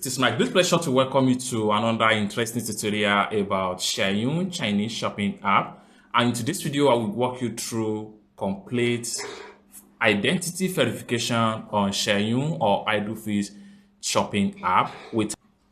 It is my great pleasure to welcome you to another interesting tutorial about Xianyu Chinese shopping app. And in today's video, I will walk you through complete identity verification on Xianyu or Idlefish shopping app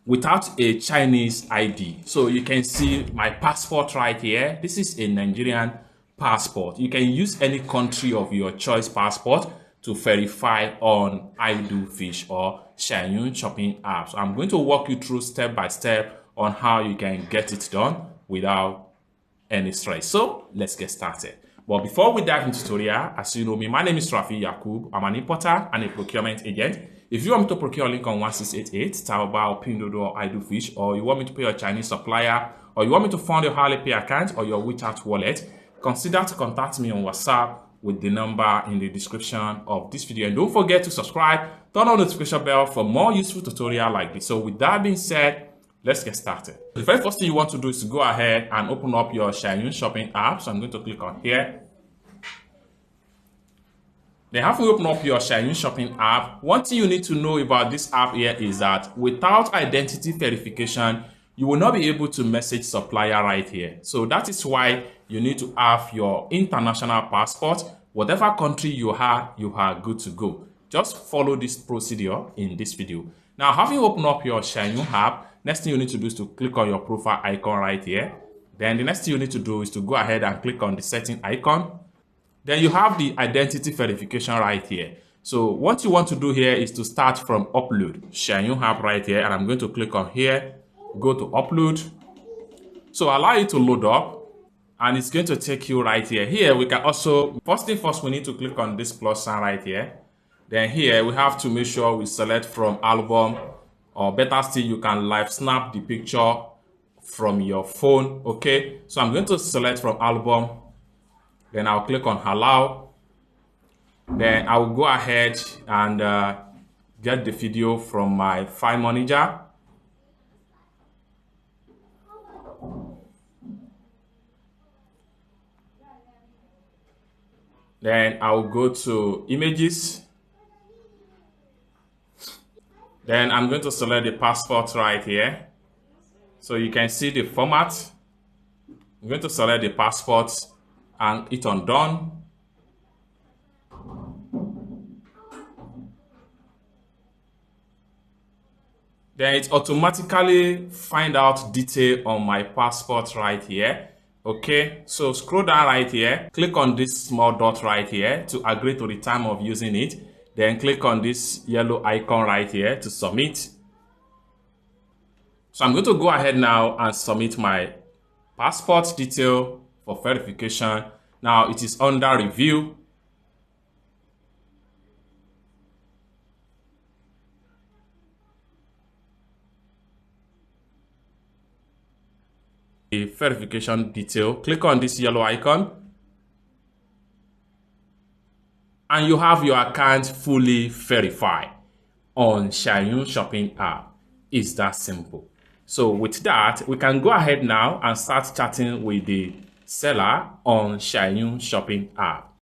without a Chinese ID. So you can see my passport right here. This is a Nigerian passport. You can use any country of your choice passport to verify on Idlefish or Xianyu shopping app. So I'm going to walk you through step by step on how you can get it done without any stress. So let's get started. But before we dive into the tutorial, as you know me, my name is Rafi Yakub. I'm an importer and a procurement agent. If you want me to procure link on 1688, Taobao, or Pinduoduo or Idlefish, or you want me to pay your Chinese supplier, or you want me to fund your Alipay account or your WeChat wallet, consider to contact me on WhatsApp with the number in the description of this video. And don't forget to subscribe, turn on the notification bell for more useful tutorials like this. So with that being said, let's get started. The very first thing you want to do is to go ahead and open up your Xianyu shopping app. So I'm going to click on here. Then after you open up your Xianyu shopping app, one thing you need to know about this app here is that without identity verification, you will not be able to message supplier right here. So that is why you need to have your international passport. Whatever country you are good to go. Just follow this procedure in this video. Now, having opened up your Xianyu app, next thing you need to do is to click on your profile icon right here. Then the next thing you need to do is to go ahead and click on the setting icon. Then you have the identity verification right here. So what you want to do here is to start from upload Xianyu app right here. And I'm going to click on here. Go to upload. So allow it to load up and it's going to take you right here. Here we can also, first thing first, we need to click on this plus sign right here. Then here we have to make sure we select from album, or better still, you can live snap the picture from your phone. Okay, so I'm going to select from album. Then I'll click on allow. Then I will go ahead and get the video from my file manager. Then I'll go to images. Then I'm going to select the passport right here. So you can see the format. I'm going to select the passport and hit on done. Then it automatically find out detail on my passport right here. Okay, so scroll down right here, click on this small dot right here to agree to the time of using it. Then click on this yellow icon right here to submit. So I'm going to go ahead now and submit my passport detail for verification. Now it is under review. The verification detail, click on this yellow icon and you have your account fully verified on Xianyu shopping app. It's that simple. So with that, we can go ahead now and start chatting with the seller on Xianyu shopping app.